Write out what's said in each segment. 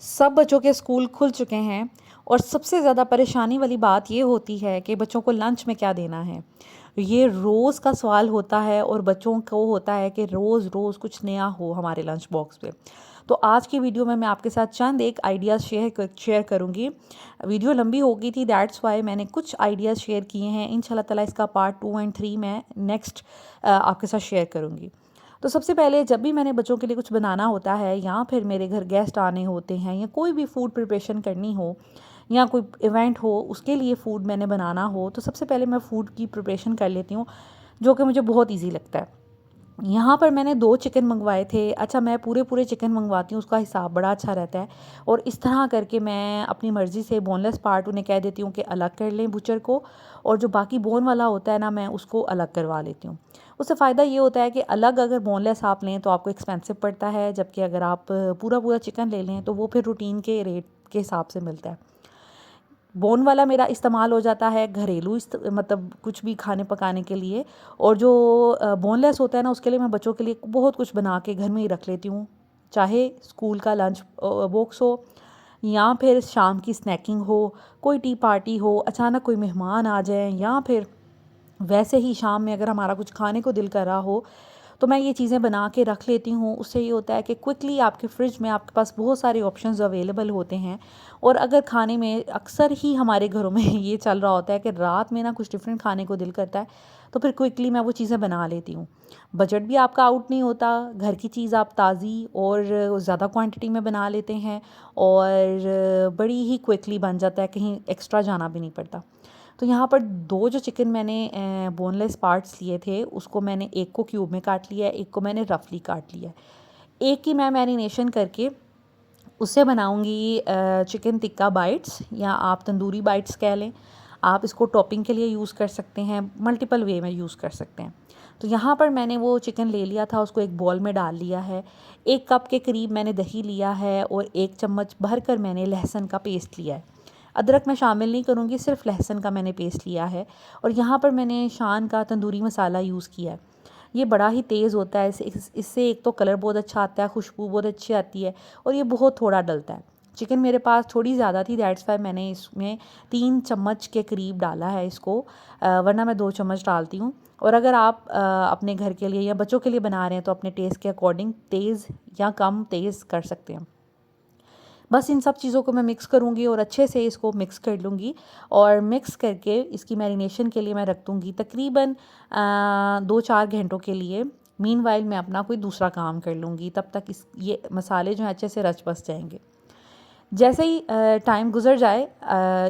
सब बच्चों के स्कूल खुल चुके हैं और सबसे ज़्यादा परेशानी वाली बात ये होती है कि बच्चों को लंच में क्या देना है। ये रोज़ का सवाल होता है और बच्चों को होता है कि रोज़ रोज़ कुछ नया हो हमारे लंच बॉक्स पे। तो आज की वीडियो में मैं आपके साथ चंद एक आइडियाज़ शेयर करूँगी। वीडियो लंबी हो गई थी, दैट्स वाई मैंने कुछ आइडियाज़ शेयर किए हैं। इंशाल्लाह ताला इसका पार्ट 2 एंड 3 मैं नेक्स्ट आपके साथ शेयर करूँगी। तो सबसे पहले जब भी मैंने बच्चों के लिए कुछ बनाना होता है या फिर मेरे घर गेस्ट आने होते हैं या कोई भी फूड प्रिपरेशन करनी हो या कोई इवेंट हो उसके लिए फ़ूड मैंने बनाना हो, तो सबसे पहले मैं फ़ूड की प्रिपरेशन कर लेती हूँ, जो कि मुझे बहुत ईजी लगता है। यहाँ पर मैंने 2 चिकन मंगवाए थे। अच्छा, मैं पूरे चिकन मंगवाती हूँ, उसका हिसाब बड़ा अच्छा रहता है और इस तरह करके मैं अपनी मर्ज़ी से बोनलेस पार्ट उन्हें कह देती हूँ कि अलग कर लें बूचर को, और जो बाकी बोन वाला होता है ना, मैं उसको अलग करवा लेती हूँ। उससे फ़ायदा ये होता है कि अलग अगर बोनलेस आप लें तो आपको एक्सपेंसिव पड़ता है, जबकि अगर आप पूरा चिकन ले लें तो वो फिर रूटीन के रेट के हिसाब से मिलता है। बोन वाला मेरा इस्तेमाल हो जाता है घरेलू मतलब कुछ भी खाने पकाने के लिए, और जो बोनलेस होता है ना, उसके लिए मैं बच्चों के लिए बहुत कुछ बना के घर में ही रख लेती हूँ। चाहे स्कूल का लंच बॉक्स हो या फिर शाम की स्नैकिंग हो, कोई टी पार्टी हो, अचानक कोई मेहमान आ जाए, या फिर वैसे ही शाम में अगर हमारा कुछ खाने को दिल कर रहा हो, तो मैं ये चीज़ें बना के रख लेती हूँ। उससे ये होता है कि क्विकली आपके फ्रिज में आपके पास बहुत सारे ऑप्शंस अवेलेबल होते हैं। और अगर खाने में अक्सर ही हमारे घरों में ये चल रहा होता है कि रात में ना कुछ डिफरेंट खाने को दिल करता है, तो फिर क्विकली मैं वो चीज़ें बना लेती हूँ। बजट भी आपका आउट नहीं होता, घर की चीज़ आप ताज़ी और ज़्यादा क्वांटिटी में बना लेते हैं और बड़ी ही क्विकली बन जाता है, कहीं एक्स्ट्रा जाना भी नहीं पड़ता। तो यहाँ पर 2 जो चिकन मैंने बोनलेस पार्ट्स लिए थे, उसको मैंने एक को क्यूब में काट लिया है, एक को मैंने रफली काट लिया है। एक की मैं मैरिनेशन करके उससे बनाऊँगी चिकन टिक्का बाइट्स, या आप तंदूरी बाइट्स कह लें। आप इसको टॉपिंग के लिए यूज़ कर सकते हैं, मल्टीपल वे में यूज़ कर सकते हैं। तो यहाँ पर मैंने वो चिकन ले लिया था, उसको एक बॉल में डाल लिया है। 1 कप के करीब मैंने दही लिया है और 1 चम्मच भरकर मैंने लहसुन का पेस्ट लिया है। अदरक मैं शामिल नहीं करूँगी, सिर्फ लहसुन का मैंने पेस्ट लिया है। और यहाँ पर मैंने शान का तंदूरी मसाला यूज़ किया है। ये बड़ा ही तेज़ होता है, इससे एक तो कलर बहुत अच्छा आता है, खुशबू बहुत अच्छी आती है, और ये बहुत थोड़ा डलता है। चिकन मेरे पास थोड़ी ज़्यादा थी, दैट्स वाई मैंने इसमें 3 चम्मच के करीब डाला है इसको, वरना मैं 2 चम्मच डालती हूँ। और अगर आप अपने घर के लिए या बच्चों के लिए बना रहे हैं तो अपने टेस्ट के अकॉर्डिंग तेज़ या कम तेज़ कर सकते हैं। बस इन सब चीज़ों को मैं मिक्स करूँगी और अच्छे से इसको मिक्स कर लूँगी, और मिक्स करके इसकी मैरिनेशन के लिए मैं रख दूँगी तकरीबन 2-4 घंटों के लिए। मीनवाइल मैं अपना कोई दूसरा काम कर लूँगी, तब तक ये मसाले जो हैं अच्छे से रच बस जाएंगे। जैसे ही टाइम गुजर जाए,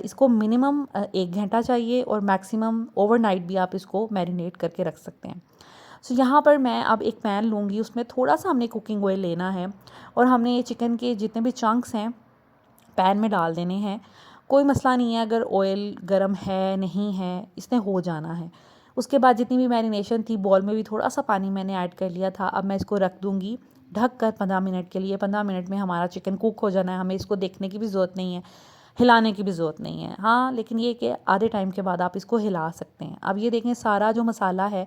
इसको मिनिमम 1 घंटा चाहिए और मैक्सिमम ओवरनाइट भी आप इसको मैरिनेट करके रख सकते हैं। सो यहाँ पर मैं अब एक पैन लूँगी, उसमें थोड़ा-सा हमने कुकिंग ऑयल लेना है और हमने ये चिकन के जितने भी चंक्स हैं पैन में डाल देने हैं। कोई मसला नहीं है अगर ऑयल गरम है, नहीं है, इसने हो जाना है। उसके बाद जितनी भी मैरिनेशन थी, बॉल में भी थोड़ा-सा पानी मैंने ऐड कर लिया था। अब मैं इसको रख दूँगी ढक कर 15 मिनट के लिए। 15 मिनट में हमारा चिकन कुक हो जाना है, हमें इसको देखने की भी ज़रूरत नहीं है, हिलाने की भी ज़रूरत नहीं है। हाँ, लेकिन ये कि आधे टाइम के बाद आप इसको हिला सकते हैं। अब ये देखें सारा जो मसाला है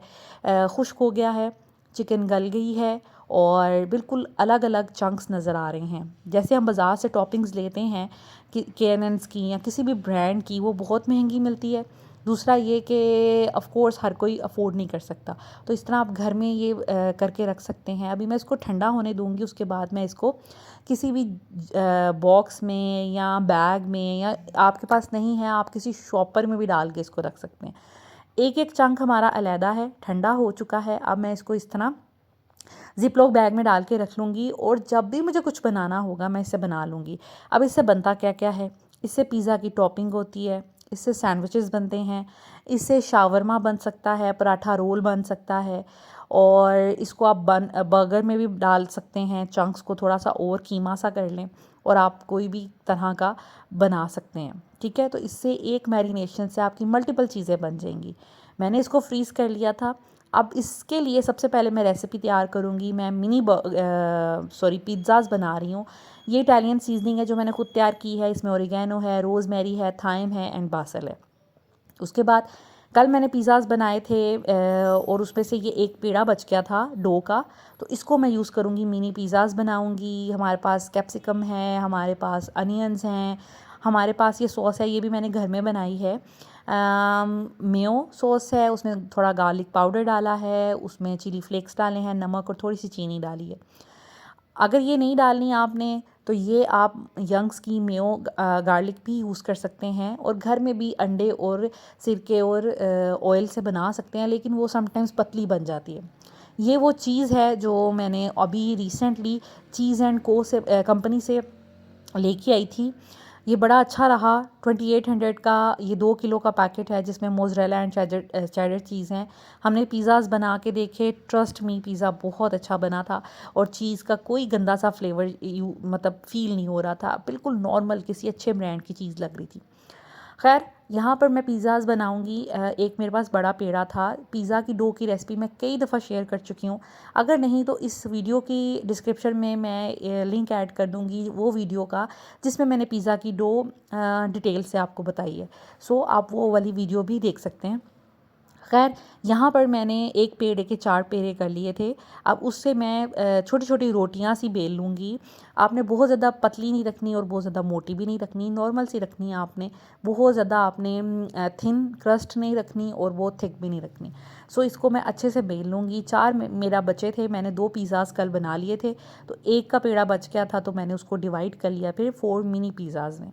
खुश्क हो गया है, चिकन गल गई है और बिल्कुल अलग-अलग चंक्स नज़र आ रहे हैं। जैसे हम बाज़ार से टॉपिंग्स लेते हैं कि केएनएन्स की या किसी भी ब्रांड की, वो बहुत महंगी मिलती है। दूसरा ये कि ऑफ़ कोर्स हर कोई अफ़ोर्ड नहीं कर सकता। तो इस तरह आप घर में ये करके रख सकते हैं। अभी मैं इसको ठंडा होने दूँगी, उसके बाद मैं इसको किसी भी बॉक्स में या बैग में, या आपके पास नहीं है आप किसी शॉपर में भी डाल के इसको रख सकते हैं। एक-एक चंक हमारा अलहदा है, ठंडा हो चुका है। अब मैं इसको इस तरह ज़िप-लॉक बैग में डाल के रख लूँगी और जब भी मुझे कुछ बनाना होगा मैं इसे बना लूँगी। अब इससे बनता क्या-क्या है? इससे पिज़्ज़ा की टॉपिंग होती है, इससे सैंडविचेस बनते हैं, इससे शावरमा बन सकता है, पराठा रोल बन सकता है, और इसको आप बर्गर में भी डाल सकते हैं। चंक्स को थोड़ा-सा और कीमा सा कर लें और आप कोई भी तरह का बना सकते हैं, ठीक है? तो इससे एक मैरिनेशन से आपकी मल्टीपल चीज़ें बन जाएँगी। मैंने इसको फ्रीज़ कर लिया था। अब इसके लिए सबसे पहले मैं रेसिपी तैयार करूँगी। मैं पिज़्ज़ाज़ बना रही हूँ। ये इटालियन सीज़निंग है जो मैंने खुद तैयार की है। इसमें ओरिगैनो है, रोज़मेरी है, थाइम है एंड बासल है। उसके बाद कल मैंने पिज़्ज़ाज़ बनाए थे और उसमें से ये एक पेड़ा बच गया था डो का, तो इसको मैं यूज़ करूँगी, मिनी पिज़्ज़ाज़ बनाऊँगी। हमारे पास कैप्सिकम है, हमारे पास अनियंस हैं, हमारे पास ये सॉस है, ये भी मैंने घर में बनाई है। मेयो सॉस है, उसमें थोड़ा गार्लिक पाउडर डाला है, उसमें चिली फ्लेक्स डाले हैं, नमक और थोड़ी सी चीनी डाली है। अगर ये नहीं डालनी आपने तो ये आप यंग्स की मेयो गार्लिक भी यूज़ कर सकते हैं, और घर में भी अंडे और सिरके और ऑयल से बना सकते हैं, लेकिन वो समटाइम्स पतली बन जाती है। ये वो चीज़ है जो मैंने अभी रिसेंटली चीज़ एंड को से कंपनी से लेके आई थी। ये बड़ा अच्छा रहा। 2800 का ये 2 किलो का पैकेट है, जिसमें मोज़रेला एंड चेडर चीज़ हैं। हमने पिज़्ज़ाज़ बना के देखे, ट्रस्ट मी पिज़्ज़ा बहुत अच्छा बना था, और चीज़ का कोई गंदा सा फ्लेवर मतलब फ़ील नहीं हो रहा था, बिल्कुल नॉर्मल किसी अच्छे ब्रांड की चीज़ लग रही थी। खैर, यहाँ पर मैं पिज़्ज़ाज़ बनाऊँगी। एक मेरे पास बड़ा पेड़ा था। पिज़्ज़ा की डो की रेसिपी मैं कई दफ़ा शेयर कर चुकी हूँ। अगर नहीं तो इस वीडियो की डिस्क्रिप्शन में मैं लिंक ऐड कर दूँगी वो वीडियो का, जिसमें मैंने पिज़्ज़ा की डो डिटेल से आपको बताई है। सो आप वो वाली वीडियो भी देख सकते हैं। खैर, यहाँ पर मैंने एक पेड़े के 4 पेड़े कर लिए थे। अब उससे मैं छोटी-छोटी रोटियाँ सी बेल लूँगी। आपने बहुत ज़्यादा पतली नहीं रखनी और बहुत ज़्यादा मोटी भी नहीं रखनी, नॉर्मल सी रखनी है आपने। बहुत ज़्यादा आपने थिन क्रस्ट नहीं रखनी और बहुत थिक भी नहीं रखनी। सो इसको मैं अच्छे से बेल लूँगी। 4 मेरा बचे थे, मैंने 2 पिज़्ज़ाज़ कल बना लिए थे, तो 1 का पेड़ा बच गया था, तो मैंने उसको डिवाइड कर लिया फिर 4 मिनी पिज़्ज़ाज़ में।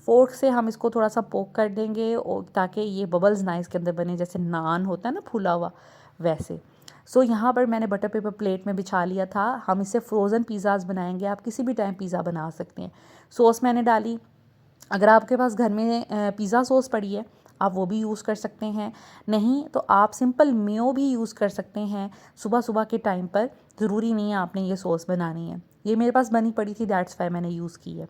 फ़ोर्क से हम इसको थोड़ा सा पोक कर देंगे, और ताकि ये बबल्स ना इसके अंदर बने, जैसे नान होता है ना फूला हुआ, वैसे। सो यहाँ पर मैंने बटर पेपर प्लेट में बिछा लिया था। हम इससे फ्रोज़न पिज़्ज़ाज़ बनाएंगे, आप किसी भी टाइम पिज़्ज़ा बना सकते हैं। सॉस मैंने डाली। अगर आपके पास घर में पिज़्ज़ा सॉस पड़ी है, आप वो भी यूज़ कर सकते हैं। नहीं तो आप सिंपल मेयो भी यूज़ कर सकते हैं सुबह सुबह के टाइम पर। ज़रूरी नहीं है आपने ये सॉस बनानी है। ये मेरे पास बनी पड़ी थी, दैट्स वाई मैंने यूज़ की है।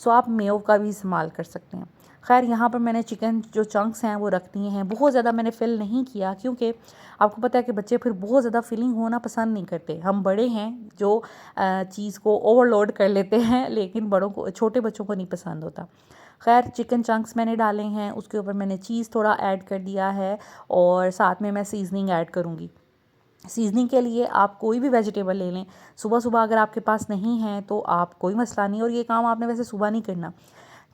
सो आप मेयो का भी इस्तेमाल कर सकते हैं। खैर, यहाँ पर मैंने चिकन जो चंक्स हैं वो रख दिए हैं। बहुत ज़्यादा मैंने फिल नहीं किया, क्योंकि आपको पता है कि बच्चे फिर बहुत ज़्यादा फिलिंग होना पसंद नहीं करते। हम बड़े हैं जो चीज़ को ओवरलोड कर लेते हैं, लेकिन बड़ों को, छोटे बच्चों को नहीं पसंद होता। खैर, चिकन चंक्स मैंने डाले हैं, उसके ऊपर मैंने चीज़ थोड़ा ऐड कर दिया है, और साथ में मैं सीजनिंग ऐड करूँगी। सीजनिंग के लिए आप कोई भी वेजिटेबल ले लें। सुबह सुबह अगर आपके पास नहीं है तो आप, कोई मसला नहीं, और ये काम आपने वैसे सुबह नहीं करना।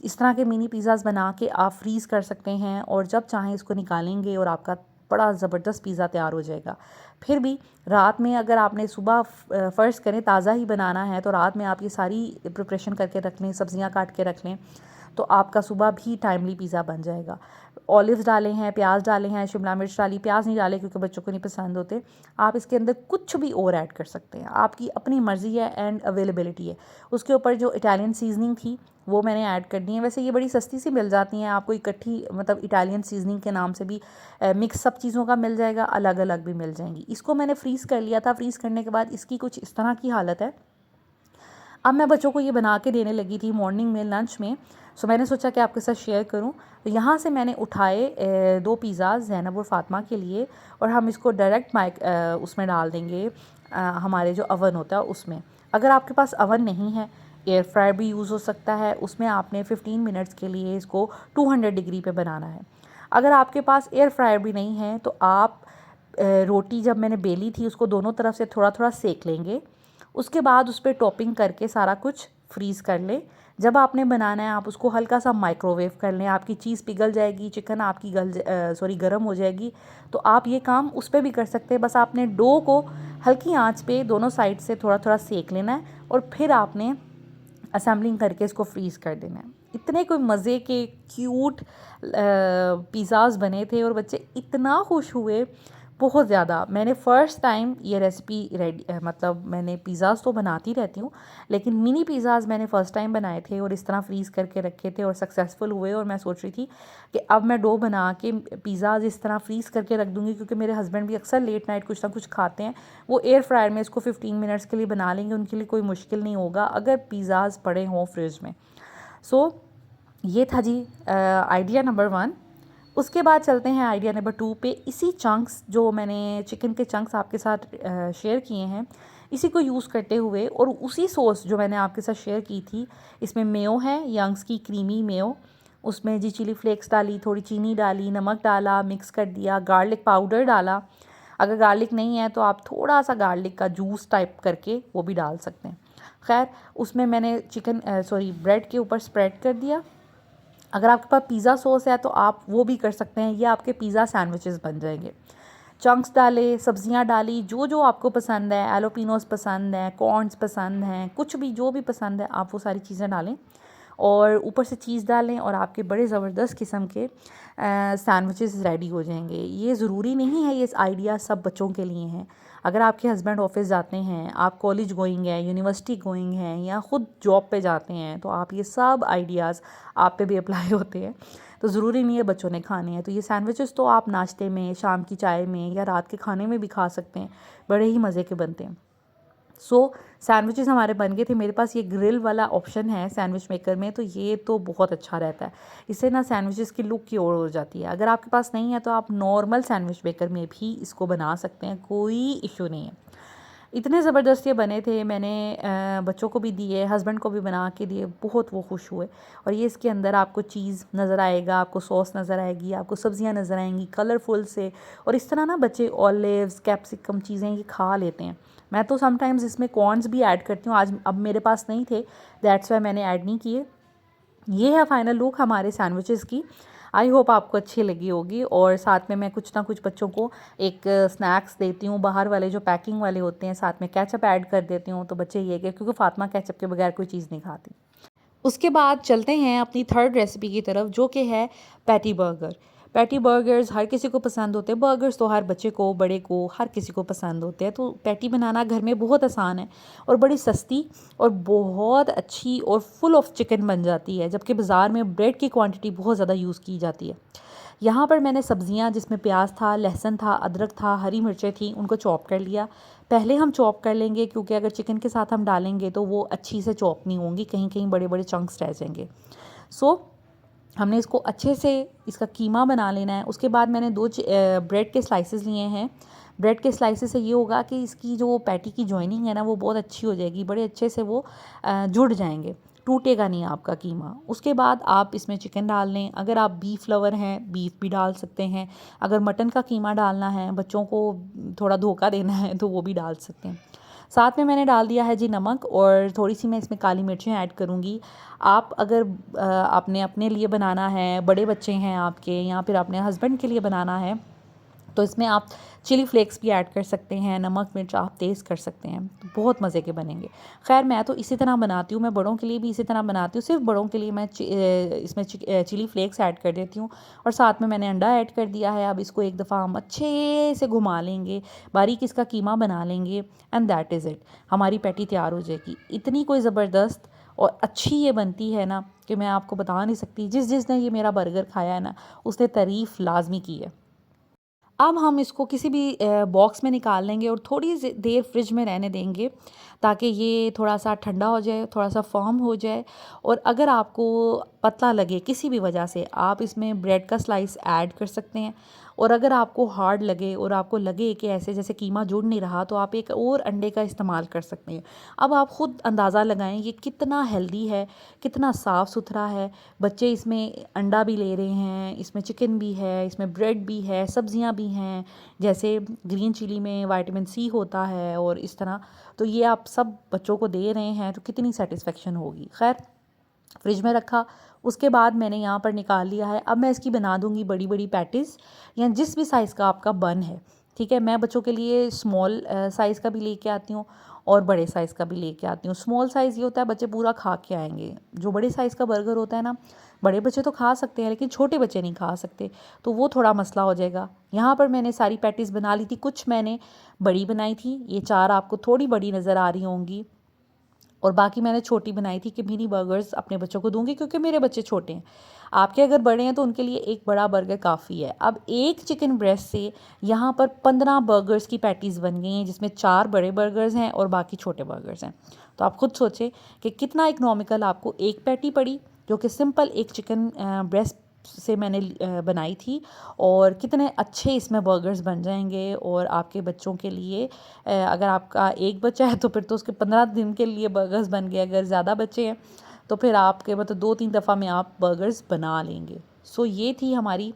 इस तरह के मिनी पिज़्ज़ाज़ बना के आप फ्रीज़ कर सकते हैं, और जब चाहें इसको निकालेंगे और आपका बड़ा ज़बरदस्त पिज़्ज़ा तैयार हो जाएगा। फिर भी रात में अगर आपने सुबह फ़र्ज़ करें ताज़ा ही बनाना है, तो रात में आप ये सारी प्रिपरेशन करके रख लें, सब्ज़ियाँ काट के रख लें, तो आपका सुबह भी टाइमली पिज़्ज़ा बन जाएगा। ऑलिव्स डाले हैं, प्याज डाले हैं, शिमला मिर्च डाली, प्याज नहीं डाले क्योंकि बच्चों को नहीं पसंद होते। आप इसके अंदर कुछ भी और ऐड कर सकते हैं, आपकी अपनी मर्ज़ी है एंड अवेलेबिलिटी है। उसके ऊपर जो इटालियन सीजनिंग थी वो मैंने ऐड कर दी है। वैसे ये बड़ी सस्ती सी मिल जाती हैं आपको इकट्ठी, मतलब इटालियन सीजनिंग के नाम से भी मिक्स सब चीज़ों का मिल जाएगा, अलग अलग भी मिल जाएंगी। इसको मैंने फ्रीज़ कर लिया था। फ्रीज़ करने के बाद इसकी कुछ इस तरह की हालत है। अब मैं बच्चों को ये बना के देने लगी थी मॉर्निंग में लंच में। सो मैंने सोचा कि आपके साथ शेयर करूं। तो यहाँ से मैंने उठाए 2 पिज़्ज़ा ज़ैनब और फ़ातिमा के लिए, और हम इसको डायरेक्ट उसमें डाल देंगे, हमारे जो अवन होता है उसमें। अगर आपके पास अवन नहीं है, एयर फ्रायर भी यूज़ हो सकता है। उसमें आपने 15 मिनट्स के लिए इसको 200 डिग्री पे बनाना है। अगर आपके पास एयर फ्रायर भी नहीं है तो आप रोटी जब मैंने बेली थी उसको दोनों तरफ से थोड़ा थोड़ा सेक लेंगे। उसके बाद उस पर टॉपिंग करके सारा कुछ फ्रीज़ कर लें। जब आपने बनाना है आप उसको हल्का सा माइक्रोवेव कर लें। आपकी चीज़ पिघल जाएगी, चिकन आपकी गर्म हो जाएगी, तो आप ये काम उस पर भी कर सकते हैं। बस आपने डो को हल्की आंच पे दोनों साइड से थोड़ा थोड़ा सेक लेना है, और फिर आपने असेंबलिंग करके इसको फ्रीज़ कर देना है। इतने कोई मज़े के क्यूट पिज़्ज़ाज़ बने थे, और बच्चे इतना खुश हुए, बहुत ज़्यादा। मैंने फ़र्स्ट टाइम ये रेसिपी मतलब मैंने पिज़्ज़ाज़ तो बनाती रहती हूँ, लेकिन मिनी पिज़्ज़ाज़ मैंने फ़र्स्ट टाइम बनाए थे, और इस तरह फ्रीज़ करके रखे थे और सक्सेसफुल हुए। और मैं सोच रही थी कि अब मैं डो बना के पिज़्ज़ाज़ इस तरह फ्रीज़ करके रख दूँगी, क्योंकि मेरे हस्बैंड भी अक्सर लेट नाइट कुछ ना कुछ खाते हैं। वो एयर फ्रायर में इसको 15 मिनट्स के लिए बना लेंगे, उनके लिए कोई मुश्किल नहीं होगा अगर पिज़्ज़ाज़ पड़े हों फ्रिज में। सो ये था जी आइडिया नंबर 1। उसके बाद चलते हैं आइडिया नंबर 2 पे। इसी चंक्स, जो मैंने चिकन के चंक्स आपके साथ शेयर किए हैं, इसी को यूज़ करते हुए, और उसी सॉस जो मैंने आपके साथ शेयर की थी, इसमें मेयो है, यंग्स की क्रीमी मेयो, उसमें जी चिली फ्लेक्स डाली, थोड़ी चीनी डाली, नमक डाला, मिक्स कर दिया, गार्लिक पाउडर डाला। अगर गार्लिक नहीं है तो आप थोड़ा सा गार्लिक का जूस टाइप करके वो भी डाल सकते हैं। खैर, उसमें मैंने ब्रेड के ऊपर स्प्रेड कर दिया। अगर आपके पास पिज़्ज़ा सॉस है तो आप वो भी कर सकते हैं, ये आपके पिज़्ज़ा सैंडविचेस बन जाएंगे। चंक्स डाले, सब्जियां डाली, जो जो आपको पसंद है, एलोपिनोस पसंद है, कॉर्न्स पसंद हैं, कुछ भी जो भी पसंद है आप वो सारी चीज़ें डालें और ऊपर से चीज़ डालें और आपके बड़े ज़बरदस्त किस्म के सैंडविचेस रेडी हो जाएंगे। ये ज़रूरी नहीं है, ये आइडिया सब बच्चों के लिए हैं। अगर आपके हस्बैंड ऑफिस जाते हैं, आप कॉलेज गोइंग हैं, यूनिवर्सिटी गोइंग हैं या ख़ुद जॉब पे जाते हैं, तो आप ये सब आइडियाज़ आप पे भी अप्लाई होते हैं। तो ज़रूरी नहीं है बच्चों ने खाने हैं। तो ये सैंडविचेस तो आप नाश्ते में, शाम की चाय में या रात के खाने में भी खा सकते हैं, बड़े ही मज़े के बनते हैं। सैंडविचेस हमारे बन गए थे। मेरे पास ये ग्रिल वाला ऑप्शन है सैंडविच मेकर में, तो ये तो बहुत अच्छा रहता है। इससे ना सैंडविचेस की लुक की ओर हो जाती है। अगर आपके पास नहीं है तो आप नॉर्मल सैंडविच मेकर में भी इसको बना सकते हैं, कोई इशू नहीं है। इतने ज़बरदस्त ये बने थे, मैंने बच्चों को भी दिए, हस्बैंड को भी बना के दिए, बहुत वो खुश हुए। और ये इसके अंदर आपको चीज़ नज़र आएगा, आपको सॉस नज़र आएगी, आपको सब्जियां नज़र आएंगी कलरफुल से। और इस तरह ना बच्चे ऑलिव्स, कैप्सिकम चीज़ें ये खा लेते हैं। मैं तो समटाइम्स इसमें कॉर्न्स भी ऐड करती हूँ, आज अब मेरे पास नहीं थे, दैट्स वाई मैंने ऐड नहीं किए। ये है फाइनल लुक हमारे सैंडविचेस की। आई होप आपको अच्छी लगी होगी। और साथ में मैं कुछ ना कुछ बच्चों को एक स्नैक्स देती हूँ, बाहर वाले जो पैकिंग वाले होते हैं, साथ में केचप ऐड कर देती हूँ, तो बच्चे ये कि क्योंकि फातिमा केचप के बगैर कोई चीज़ नहीं खाती। उसके बाद चलते हैं अपनी थर्ड रेसिपी की तरफ, जो कि है पैटी बर्गर। पैटी बर्गर्स हर किसी को पसंद होते हैं। बर्गर्स तो हर बच्चे को, बड़े को, हर किसी को पसंद होते हैं। तो पैटी बनाना घर में बहुत आसान है और बड़ी सस्ती और बहुत अच्छी और फुल ऑफ चिकन बन जाती है, जबकि बाज़ार में ब्रेड की क्वांटिटी बहुत ज़्यादा यूज़ की जाती है। यहाँ पर मैंने सब्जियाँ, जिसमें प्याज था, लहसुन था, अदरक था, हरी मिर्चें थी, उनको चॉप कर लिया। पहले हम चॉप कर लेंगे क्योंकि अगर चिकन के साथ हम डालेंगे तो वो अच्छी से चॉप नहीं होंगी, कहीं कहीं बड़े बड़े चंक्स रह जाएंगे। हमने इसको अच्छे से इसका कीमा बना लेना है। उसके बाद मैंने दो ब्रेड के स्लाइसेस लिए हैं। ब्रेड के स्लाइसेस से ये होगा कि इसकी जो पैटी की जॉइनिंग है ना, वो बहुत अच्छी हो जाएगी, बड़े अच्छे से वो जुड़ जाएंगे, टूटेगा नहीं आपका कीमा। उसके बाद आप इसमें चिकन डाल लें। अगर आप बीफ लवर हैं, बीफ भी डाल सकते हैं। अगर मटन का कीमा डालना है, बच्चों को थोड़ा धोखा देना है, तो वो भी डाल सकते हैं। साथ में मैंने डाल दिया है जी नमक, और थोड़ी सी मैं इसमें काली मिर्चें ऐड करूँगी। आप अगर आपने अपने लिए बनाना है, बड़े बच्चे हैं आपके, या फिर अपने हस्बैंड के लिए बनाना है, तो इसमें आप चिली फ्लेक्स भी ऐड कर सकते हैं, नमक मिर्च आप तेज़ कर सकते हैं, तो बहुत मज़े के बनेंगे। खैर, मैं तो इसी तरह बनाती हूँ, मैं बड़ों के लिए भी इसी तरह बनाती हूँ। सिर्फ बड़ों के लिए मैं इसमें चिली फ्लेक्स ऐड कर देती हूँ और साथ में मैंने अंडा ऐड कर दिया है। अब इसको एक दफ़ा हम अच्छे से घुमा लेंगे, बारीक इसका कीमा बना लेंगे, एंड दैट इज़ इट। हमारी पैटी तैयार हो जाएगी। इतनी कोई ज़बरदस्त और अच्छी ये बनती है ना कि मैं आपको बता नहीं सकती। जिसने ये मेरा बर्गर खाया है ना, उसने तारीफ़ लाजमी की है। अब हम इसको किसी भी बॉक्स में निकाल लेंगे और थोड़ी देर फ्रिज में रहने देंगे, ताकि ये थोड़ा सा ठंडा हो जाए, थोड़ा सा फर्म हो जाए। और अगर आपको पतला लगे किसी भी वजह से, आप इसमें ब्रेड का स्लाइस ऐड कर सकते हैं। और अगर आपको हार्ड लगे और आपको लगे कि ऐसे जैसे कीमा जुड़ नहीं रहा, तो आप एक और अंडे का इस्तेमाल कर सकते हैं। अब आप ख़ुद अंदाज़ा लगाएं ये कितना हेल्दी है, कितना साफ़ सुथरा है। बच्चे इसमें अंडा भी ले रहे हैं, इसमें चिकन भी है, इसमें ब्रेड भी है, सब्जियां भी हैं, जैसे ग्रीन चिली में विटामिन सी होता है और इस तरह। तो ये आप सब बच्चों को दे रहे हैं, तो कितनी सेटिस्फेक्शन होगी। खैर, फ्रिज में रखा। उसके बाद मैंने यहाँ पर निकाल लिया है। अब मैं इसकी बना दूँगी बड़ी बड़ी पैटीज़, या जिस भी साइज़ का आपका बन है, ठीक है। मैं बच्चों के लिए स्मॉल साइज़ का भी लेके आती हूँ और बड़े साइज़ का भी लेके आती हूँ। स्मॉल साइज़ ये होता है बच्चे पूरा खा के आएंगे। जो बड़े साइज़ का बर्गर होता है ना, बड़े बच्चे तो खा सकते हैं लेकिन छोटे बच्चे नहीं खा सकते, तो वो थोड़ा मसला हो जाएगा। यहाँ पर मैंने सारी पैटीज़ बना ली थी, कुछ मैंने बड़ी बनाई थी, ये 4 आपको थोड़ी बड़ी नज़र आ रही होंगी, और बाकी मैंने छोटी बनाई थी कि मिनी बर्गर्स अपने बच्चों को दूंगी, क्योंकि मेरे बच्चे छोटे हैं। आपके अगर बड़े हैं तो उनके लिए एक बड़ा बर्गर काफ़ी है। अब एक चिकन ब्रेस्ट से यहाँ पर 15 बर्गर्स की पैटीज़ बन गई हैं, जिसमें 4 बड़े बर्गर्स हैं और बाकी छोटे बर्गर्स हैं। तो आप खुद सोचें कि कितना इकोनॉमिकल आपको एक पैटी पड़ी, जो कि सिंपल एक चिकन ब्रेस्ट से मैंने बनाई थी, और कितने अच्छे इसमें बर्गर्स बन जाएंगे। और आपके बच्चों के लिए, अगर आपका एक बच्चा है तो फिर तो उसके 15 दिन के लिए बर्गर्स बन गए। अगर ज़्यादा बच्चे हैं तो फिर आपके मतलब 2-3 दफ़ा में आप बर्गर्स बना लेंगे। सो ये थी हमारी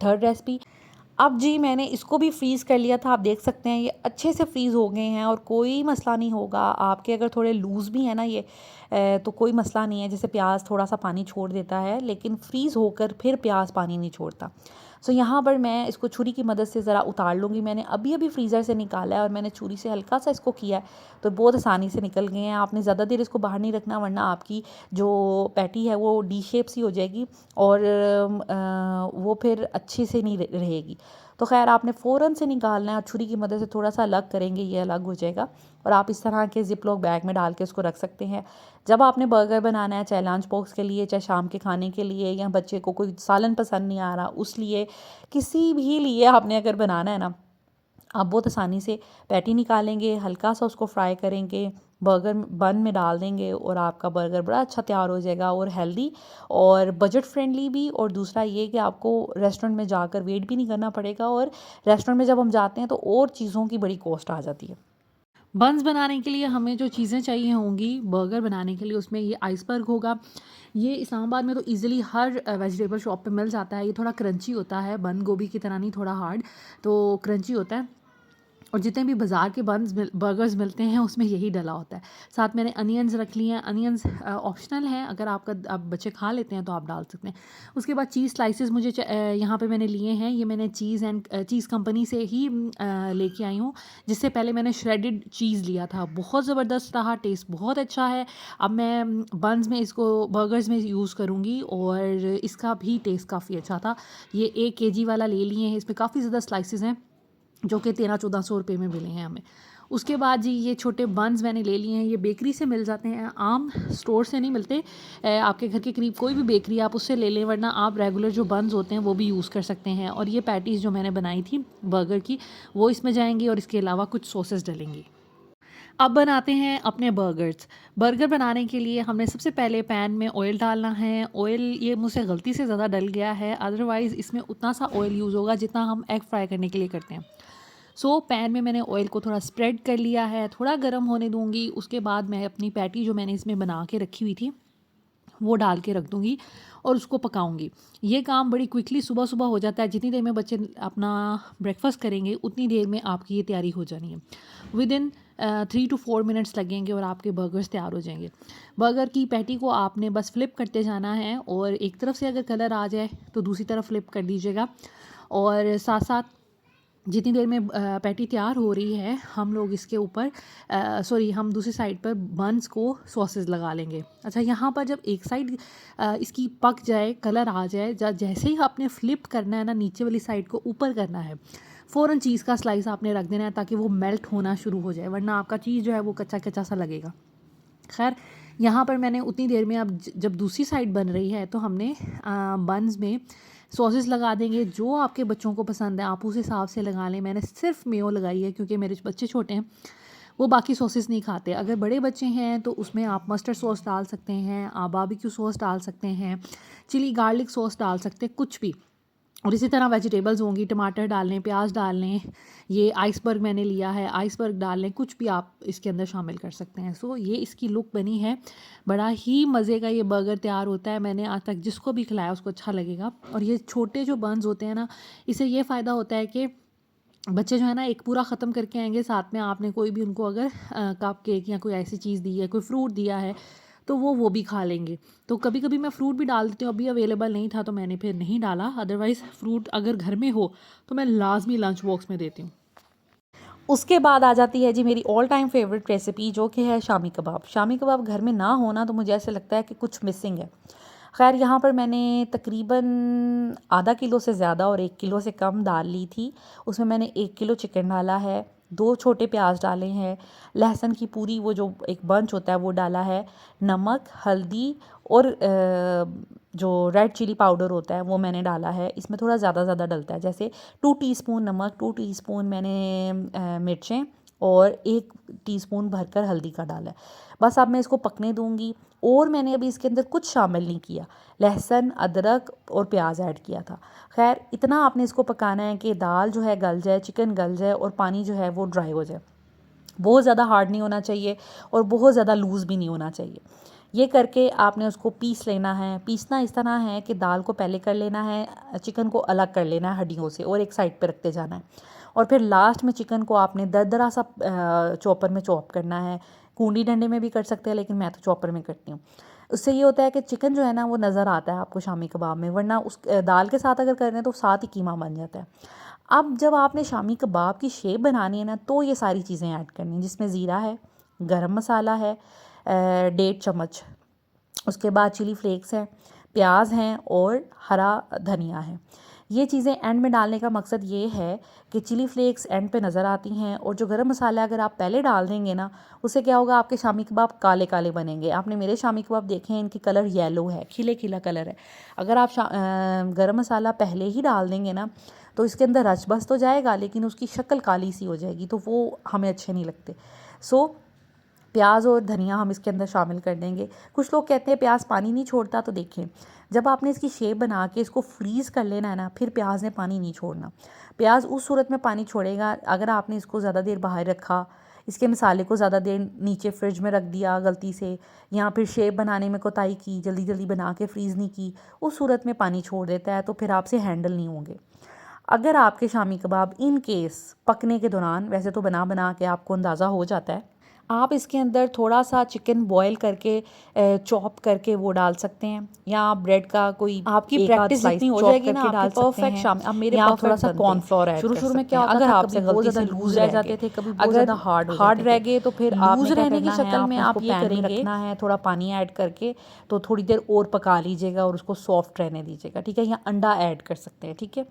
थर्ड रेसिपी। अब जी मैंने इसको भी फ्रीज़ कर लिया था, आप देख सकते हैं ये अच्छे से फ्रीज़ हो गए हैं और कोई मसला नहीं होगा। आपके अगर थोड़े लूज़ भी है ना ये तो कोई मसला नहीं है। जैसे प्याज थोड़ा सा पानी छोड़ देता है, लेकिन फ्रीज़ होकर फिर प्याज पानी नहीं छोड़ता। सो यहाँ पर मैं इसको छुरी की मदद से ज़रा उतार लूँगी। मैंने अभी अभी फ्रीज़र से निकाला है और मैंने छुरी से हल्का सा इसको किया है, तो बहुत आसानी से निकल गए हैं। आपने ज़्यादा देर इसको बाहर नहीं रखना, वरना आपकी जो पैटी है वो डी शेप सी हो जाएगी और वो फिर अच्छे से नहीं रहेगी। तो ख़ैर आपने फ़ौरन से निकालना है और छुरी की मदद से थोड़ा सा अलग करेंगे, ये अलग हो जाएगा। और आप इस तरह के ज़िप लॉक बैग में डाल के उसको रख सकते हैं। जब आपने बर्गर बनाना है, चाहे लंच बॉक्स के लिए, चाहे शाम के खाने के लिए, या बच्चे को कोई सालन पसंद नहीं आ रहा उस लिए, किसी भी लिए आपने अगर बनाना है ना, आप बहुत आसानी से पैटी निकालेंगे, हल्का सा उसको फ्राई करेंगे, बर्गर बन में डाल देंगे और आपका बर्गर बड़ा अच्छा तैयार हो जाएगा और हेल्दी और बजट फ्रेंडली भी। और दूसरा ये कि आपको रेस्टोरेंट में जाकर वेट भी नहीं करना पड़ेगा, और रेस्टोरेंट में जब हम जाते हैं तो और चीज़ों की बड़ी कॉस्ट आ जाती है। बन्स बनाने के लिए हमें जो चीज़ें चाहिए होंगी बर्गर बनाने के लिए, उसमें ये आइसबर्ग होगा। ये इस्लामाबाद में तो इजीली हर वेजिटेबल शॉप पे मिल जाता है। ये थोड़ा क्रंची होता है, बंद गोभी की तरह नहीं, थोड़ा हार्ड, तो क्रंची होता है। और जितने भी बाज़ार के बर्गर्स मिलते हैं उसमें यही डला होता है। साथ मैंने अनियंस रख लिए हैं। अनियंस ऑप्शनल हैं, अगर आप बच्चे खा लेते हैं तो आप डाल सकते हैं। उसके बाद चीज़ स्लाइसेस मुझे यहाँ पे मैंने लिए हैं। ये मैंने चीज़ कंपनी से ही लेके आई हूँ, जिससे पहले मैंने श्रेडेड चीज़ लिया था। बहुत ज़बरदस्त रहा, टेस्ट बहुत अच्छा है। अब मैं बन्स में इसको बर्गर्स में यूज़ करूँगी और इसका भी टेस्ट काफ़ी अच्छा था। ये 1 केजी वाला ले लिए हैं, इसमें काफ़ी ज़्यादा स्लाइसेस हैं, जो कि 1300-1400 रुपये में मिले हैं हमें। उसके बाद जी ये छोटे बन्स मैंने ले लिए हैं। ये बेकरी से मिल जाते हैं, आम स्टोर से नहीं मिलते। आपके घर के करीब कोई भी बेकरी आप उससे ले लें, वरना आप रेगुलर जो बन्स होते हैं वो भी यूज़ कर सकते हैं। और ये पैटीज़ जो मैंने बनाई थी बर्गर की, वो इसमें जाएंगी और इसके अलावा कुछ सॉसेस डलेंगी। अब बनाते हैं अपने बर्गर्स। बर्गर बनाने के लिए हमने सबसे पहले पैन में ऑयल डालना है। ऑयल ये मुझसे गलती से ज़्यादा डल गया है, अदरवाइज़ इसमें उतना सा ऑयल यूज़ होगा जितना हम एग फ्राई करने के लिए करते हैं। सो पैन में मैंने ऑयल को थोड़ा स्प्रेड कर लिया है, थोड़ा गर्म होने दूंगी। उसके बाद मैं अपनी पैटी जो मैंने इसमें बना के रखी हुई थी वो डाल के रख दूंगी और उसको पकाऊंगी। ये काम बड़ी क्विकली सुबह सुबह हो जाता है। जितनी देर में बच्चे अपना ब्रेकफास्ट करेंगे उतनी देर में आपकी ये तैयारी हो जानी है। विद इन 3 to 4 मिनट्स लगेंगे और आपके बर्गर्स तैयार हो जाएंगे। बर्गर की पैटी को आपने बस फ्लिप करते जाना है, और एक तरफ से अगर कलर आ जाए तो दूसरी तरफ फ्लिप कर दीजिएगा। और साथ साथ जितनी देर में पैटी तैयार हो रही है, हम लोग इसके ऊपर हम दूसरी साइड पर बन्स को सॉसेस लगा लेंगे। अच्छा, यहाँ पर जब एक साइड इसकी पक जाए, कलर आ जाए, जैसे ही आपने फ्लिप करना है ना, नीचे वाली साइड को ऊपर करना है, फ़ौरन चीज़ का स्लाइस आपने रख देना है ताकि वो मेल्ट होना शुरू हो जाए, वरना आपका चीज़ जो है वो कच्चा कच्चा सा लगेगा। खैर, यहाँ पर मैंने उतनी देर में, अब जब दूसरी साइड बन रही है तो हमने बन्स में सॉसेस लगा देंगे। जो आपके बच्चों को पसंद है आप उस हिसाब से लगा लें। मैंने सिर्फ मेयो लगाई है क्योंकि मेरे बच्चे छोटे हैं, वो बाकी सॉसेस नहीं खाते। अगर बड़े बच्चे हैं तो उसमें आप मस्टर्ड सॉस डाल सकते हैं, आप बारबेक्यू सॉस डाल सकते हैं, चिली गार्लिक सॉस डाल सकते हैं, कुछ भी। और इसी तरह वेजिटेबल्स होंगी, टमाटर डाल लें, प्याज डाल लें, ये आइसबर्ग मैंने लिया है, आइसबर्ग डाल लें, कुछ भी आप इसके अंदर शामिल कर सकते हैं। सो ये इसकी लुक बनी है। बड़ा ही मज़े का ये बर्गर तैयार होता है। मैंने आज तक जिसको भी खिलाया उसको अच्छा लगेगा। और ये छोटे जो बन्स होते हैं ना, इससे ये फ़ायदा होता है कि बच्चे जो है ना एक पूरा ख़त्म करके आएंगे। साथ में आपने कोई भी उनको अगर कप केक या कोई ऐसी चीज़ दी है, कोई फ्रूट दिया है, तो वो भी खा लेंगे। तो कभी कभी मैं फ़्रूट भी डाल देती हूँ, अभी अवेलेबल नहीं था तो मैंने फिर नहीं डाला। अदरवाइज़ फ़्रूट अगर घर में हो तो मैं लाजमी लंच बॉक्स में देती हूँ। उसके बाद आ जाती है जी मेरी ऑल टाइम फेवरेट रेसिपी, जो कि है शामी कबाब। शामी कबाब घर में ना होना तो मुझे ऐसे लगता है कि कुछ मिसिंग है। खैर, यहाँ पर मैंने तकरीबन आधा किलो से ज़्यादा और 1 किलो से कम दाल ली थी। उसमें मैंने 1 किलो चिकन डाला है, 2 छोटे प्याज डाले हैं, लहसुन की पूरी वो जो एक बंच होता है वो डाला है, नमक, हल्दी और जो रेड चिली पाउडर होता है वो मैंने डाला है। इसमें थोड़ा ज़्यादा डलता है, जैसे 2 टीस्पून नमक, 2 टीस्पून मैंने मिर्चें और 1 टीस्पून भरकर हल्दी का डाला है। बस अब मैं इसको पकने दूंगी। और मैंने अभी इसके अंदर कुछ शामिल नहीं किया, लहसुन, अदरक और प्याज ऐड किया था। खैर, इतना आपने इसको पकाना है कि दाल जो है गल जाए, चिकन गल जाए और पानी जो है वो ड्राई हो जाए। बहुत ज़्यादा हार्ड नहीं होना चाहिए और बहुत ज़्यादा लूज़ भी नहीं होना चाहिए। ये करके आपने उसको पीस लेना है। पीसना इस तरह है कि दाल को पहले कर लेना है, चिकन को अलग कर लेना है हड्डियों से और एक साइड पे रखते जाना है, और फिर लास्ट में चिकन को आपने दरदरा सा चॉपर में चॉप करना है। कूंडी डंडे में भी कर सकते हैं, लेकिन मैं तो चॉपर में करती हूँ। उससे ये होता है कि चिकन जो है ना वो नज़र आता है आपको शामी कबाब में, वरना उस दाल के साथ अगर कर रहे हैं तो साथ ही कीमा बन जाता है। अब जब आपने शामी कबाब की शेप बनानी है ना, तो ये सारी चीज़ें ऐड करनी हैं, जिसमें ज़ीरा है, गरम मसाला है 1.5 चम्मच, उसके बाद चिली फ्लेक्स हैं, प्याज हैं और हरा धनिया है। ये चीज़ें एंड में डालने का मकसद ये है कि चिली फ्लेक्स एंड पे नज़र आती हैं, और जो गरम मसाला अगर आप पहले डाल देंगे ना, उससे क्या होगा, आपके शामी कबाब काले काले बनेंगे। आपने मेरे शामी कबाब देखे हैं, इनकी कलर येलो है, खिले खिला कलर है। अगर आप गरम मसाला पहले ही डाल देंगे ना, तो इसके अंदर रच बस तो जाएगा, लेकिन उसकी शक्ल काली सी हो जाएगी, तो वो हमें अच्छे नहीं लगते। सो प्याज और धनिया हम इसके अंदर शामिल कर देंगे। कुछ लोग कहते हैं प्याज पानी नहीं छोड़ता, तो देखें, जब आपने इसकी शेप बना के इसको फ्रीज़ कर लेना है ना, फिर प्याज ने पानी नहीं छोड़ना। प्याज उस सूरत में पानी छोड़ेगा अगर आपने इसको ज़्यादा देर बाहर रखा, इसके मसाले को ज़्यादा देर नीचे फ्रिज में रख दिया गलती से, या फिर शेप बनाने में कोताही की, जल्दी जल्दी बना के फ्रीज़ नहीं की, उस सूरत में पानी छोड़ देता है, तो फिर आपसे हैंडल नहीं होंगे। अगर आपके शामी कबाब इन केस पकने के दौरान, वैसे तो बना बना के आपको अंदाज़ा हो जाता है, आप इसके अंदर थोड़ा सा चिकन बॉयल करके चॉप करके वो डाल सकते हैं, या आप ब्रेड का कोई आपकी प्रैक्टिस जितनी हो जाएगी ना, डाल परफेक्ट शाम। अब मेरे पास थोड़ा सा कॉर्नफ्लोर ऐड, शुरू में क्या होता था, आपसे गलती से लूज रह जाते थे, कभी बहुत ज़्यादा हार्ड रह गए, तो फिर लूज रहने की शक्ल में आप ये करेंगे, रखना है थोड़ा पानी ऐड करके, तो थोड़ी देर और पका लीजिएगा और उसको सॉफ्ट रहने दीजिएगा, ठीक है। या अंडा ऐड कर सकते हैं, ठीक है।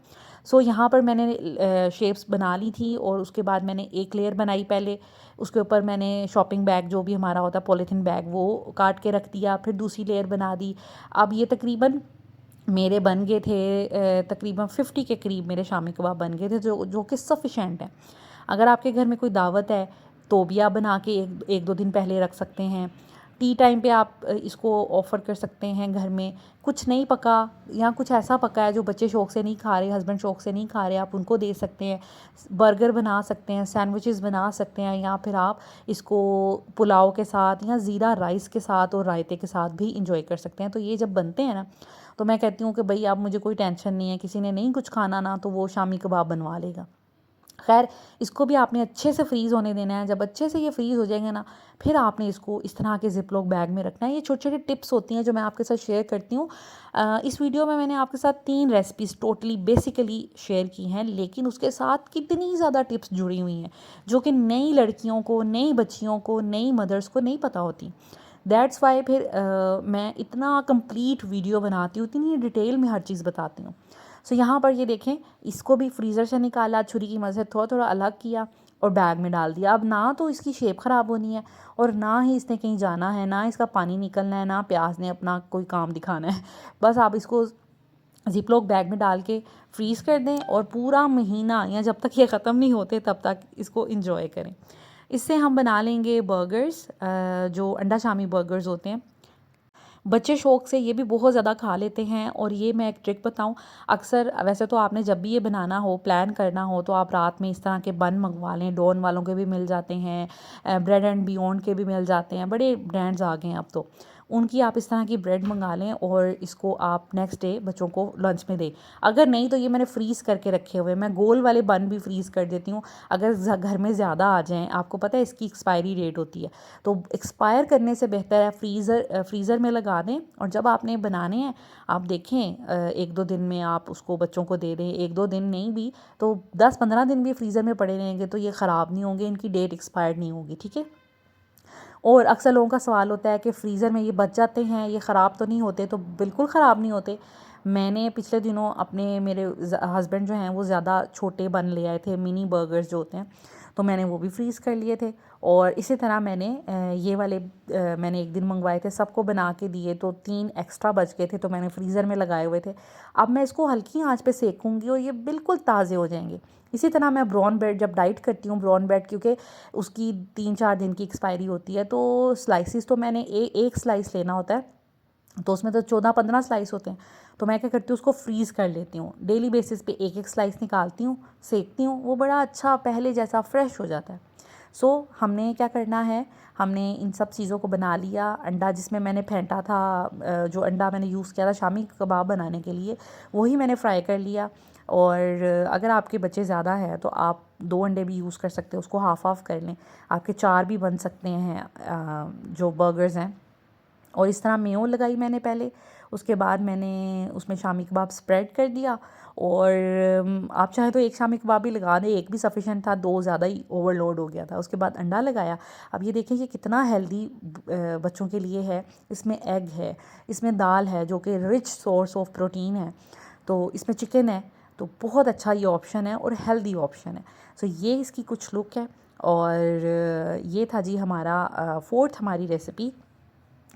सो यहाँ पर मैंने शेप्स बना ली थी, और उसके बाद मैंने एक लेयर बनाई पहले, उसके ऊपर मैंने शॉपिंग बैग जो भी हमारा होता है पॉलीथीन बैग, वो काट के रख दिया, फिर दूसरी लेयर बना दी। अब ये तकरीबन मेरे बन गए थे तकरीबन 50 के करीब मेरे शामी कबाब बन गए थे, जो कि सफिशेंट है। अगर आपके घर में कोई दावत है तो भी आप बना के एक दो दिन पहले रख सकते हैं। टी टाइम पे आप इसको ऑफ़र कर सकते हैं घर में। कुछ नहीं पका या कुछ ऐसा पका है जो बच्चे शौक़ से नहीं खा रहे, हस्बैंड शौक़ से नहीं खा रहे, आप उनको दे सकते हैं। बर्गर बना सकते हैं, सैंडविचेस बना सकते हैं, या फिर आप इसको पुलाव के साथ या ज़ीरा राइस के साथ और रायते के साथ भी इंजॉय कर सकते हैं। तो ये जब बनते हैं ना, तो मैं कहती हूँ कि भाई अब मुझे कोई टेंशन नहीं है, किसी ने नहीं कुछ खाना ना, तो वो शामी कबाब बनवा लेगा। खैर, इसको भी आपने अच्छे से फ्रीज़ होने देना है। जब अच्छे से ये फ्रीज़ हो जाएंगे ना, फिर आपने इसको इस तरह के ज़िप लॉक बैग में रखना है। ये छोटी छोटी टिप्स होती हैं जो मैं आपके साथ शेयर करती हूँ। इस वीडियो में मैंने आपके साथ 3 रेसिपीज़ टोटली बेसिकली शेयर की हैं, लेकिन उसके साथ कितनी ज़्यादा टिप्स जुड़ी हुई हैं जो कि नई लड़कियों को, नई बच्चियों को, नई मदर्स को नहीं पता होती। दैट्स वाई फिर मैं इतना कंप्लीट वीडियो बनाती हूँ, इतनी डिटेल में हर चीज़ बताती हूँ। सो यहाँ पर ये देखें, इसको भी फ्रीज़र से निकाला, छुरी की मदद से थोड़ा थोड़ा अलग किया और बैग में डाल दिया। अब ना तो इसकी शेप ख़राब होनी है, और ना ही इसने कहीं जाना है, ना इसका पानी निकलना है, ना प्याज ने अपना कोई काम दिखाना है। बस आप इसको ज़िप लॉक बैग में डाल के फ्रीज़ कर दें, और पूरा महीना या जब तक ये ख़त्म नहीं होते तब तक इसको इंजॉय करें। इससे हम बना लेंगे बर्गर्स, जो अंडा शामी बर्गर्स होते हैं। बच्चे शौक़ से ये भी बहुत ज़्यादा खा लेते हैं। और ये मैं एक ट्रिक बताऊँ, अक्सर वैसे तो आपने जब भी ये बनाना हो, प्लान करना हो, तो आप रात में इस तरह के बन मंगवा लें। डॉन वालों के भी मिल जाते हैं, ब्रेड एंड बियॉन्ड के भी मिल जाते हैं, बड़े ब्रांड्स आ गए हैं अब तो। उनकी आप इस तरह की ब्रेड मंगा लें और इसको आप नेक्स्ट डे बच्चों को लंच में दें। अगर नहीं तो ये मैंने फ्रीज़ करके रखे हुए, मैं गोल वाले बन भी फ्रीज़ कर देती हूँ। अगर घर में ज़्यादा आ जाएँ, आपको पता है इसकी एक्सपायरी डेट होती है, तो एक्सपायर करने से बेहतर है फ्रीज़र में लगा दें। और जब आपने बनाने हैं, आप देखें 1-2 दिन में आप उसको बच्चों को दे दें। 1-2 दिन नहीं भी तो 10-15 दिन भी फ्रीज़र में पड़े रहेंगे तो ये ख़राब नहीं होंगे, इनकी डेट एक्सपायर्ड नहीं होगी, ठीक है। और अक्सर लोगों का सवाल होता है कि फ्रीज़र में ये बच जाते हैं, ये ख़राब तो नहीं होते? तो बिल्कुल ख़राब नहीं होते। मैंने पिछले दिनों अपने मेरे हस्बैंड जो हैं वो ज़्यादा छोटे बन ले आए थे, मिनी बर्गर्स जो होते हैं, तो मैंने वो भी फ्रीज़ कर लिए थे। और इसी तरह मैंने ये वाले मैंने एक दिन मंगवाए थे, सबको बना के दिए, तो 3 एक्स्ट्रा बच गए थे, तो मैंने फ्रीज़र में लगाए हुए थे। अब मैं इसको हल्की आंच पे सेकूंगी और ये बिल्कुल ताज़े हो जाएंगे। इसी तरह मैं ब्राउन ब्रेड जब डाइट करती हूँ, ब्राउन ब्रेड क्योंकि उसकी 3-4 दिन की एक्सपायरी होती है, तो स्लाइसिस तो मैंने एक स्लाइस लेना होता है, तो उसमें तो 14-15 स्लाइस होते हैं। तो मैं क्या करती हूँ, उसको फ्रीज़ कर लेती हूँ। डेली बेसिस पे एक स्लाइस निकालती हूँ, सेकती हूँ, वो बड़ा अच्छा पहले जैसा फ्रेश हो जाता है। हमने क्या करना है, हमने इन सब चीज़ों को बना लिया। अंडा जिसमें मैंने फेंटा था, जो अंडा मैंने यूज़ किया था शामी कबाब बनाने के लिए, वही मैंने फ्राई कर लिया। और अगर आपके बच्चे ज़्यादा हैं तो आप 2 अंडे भी यूज़ कर सकते हैं, उसको हाफ़ हाफ़ कर लें, आपके 4 भी बन सकते हैं जो बर्गर्स हैं। और इस तरह मेयो लगाई मैंने पहले, उसके बाद मैंने उसमें शामी कबाब स्प्रेड कर दिया। और आप चाहे तो एक शामी कबाब भी लगा दें, एक भी सफिशेंट था, 2 ज़्यादा ही ओवरलोड हो गया था। उसके बाद अंडा लगाया। अब ये देखें कि कितना हेल्दी बच्चों के लिए है। इसमें एग है, इसमें दाल है जो कि रिच सोर्स ऑफ प्रोटीन है, तो इसमें चिकन है, तो बहुत अच्छा ये ऑप्शन है और हेल्दी ऑप्शन है। ये इसकी कुछ लुक है। और ये था जी हमारा फोर्थ हमारी रेसिपी।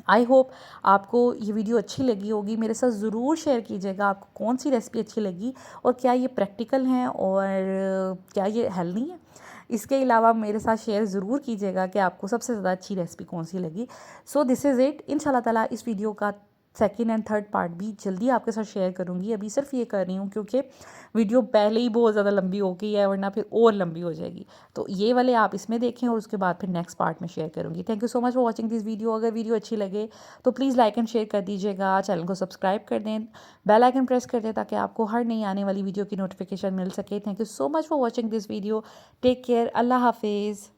आई होप आपको ये वीडियो अच्छी लगी होगी। मेरे साथ ज़रूर शेयर कीजिएगा आपको कौन सी रेसिपी अच्छी लगी और क्या ये प्रैक्टिकल हैं और क्या ये हेल्दी हैं। इसके अलावा मेरे साथ शेयर ज़रूर कीजिएगा कि आपको सबसे ज़्यादा अच्छी रेसिपी कौन सी लगी। This is it. इंशाल्लाह ताला इस वीडियो का सेकंड एंड थर्ड पार्ट भी जल्दी आपके साथ शेयर करूँगी। अभी सिर्फ ये कर रही हूँ क्योंकि वीडियो पहले ही बहुत ज़्यादा लंबी हो गई है, वरना फिर और लंबी हो जाएगी। तो ये वाले आप इसमें देखें और उसके बाद फिर नेक्स्ट पार्ट में शेयर करूँगी। Thank you so much for watching this video. अगर वीडियो अच्छी लगे तो प्लीज़ लाइक एंड शेयर कर दीजिएगा, चैनल को सब्सक्राइब कर दें, बेल आइकन प्रेस कर दें ताकि आपको हर नई आने वाली वीडियो की नोटिफिकेशन मिल सके। Thank you so much for watching this video. Take care. अल्लाह हाफिज़।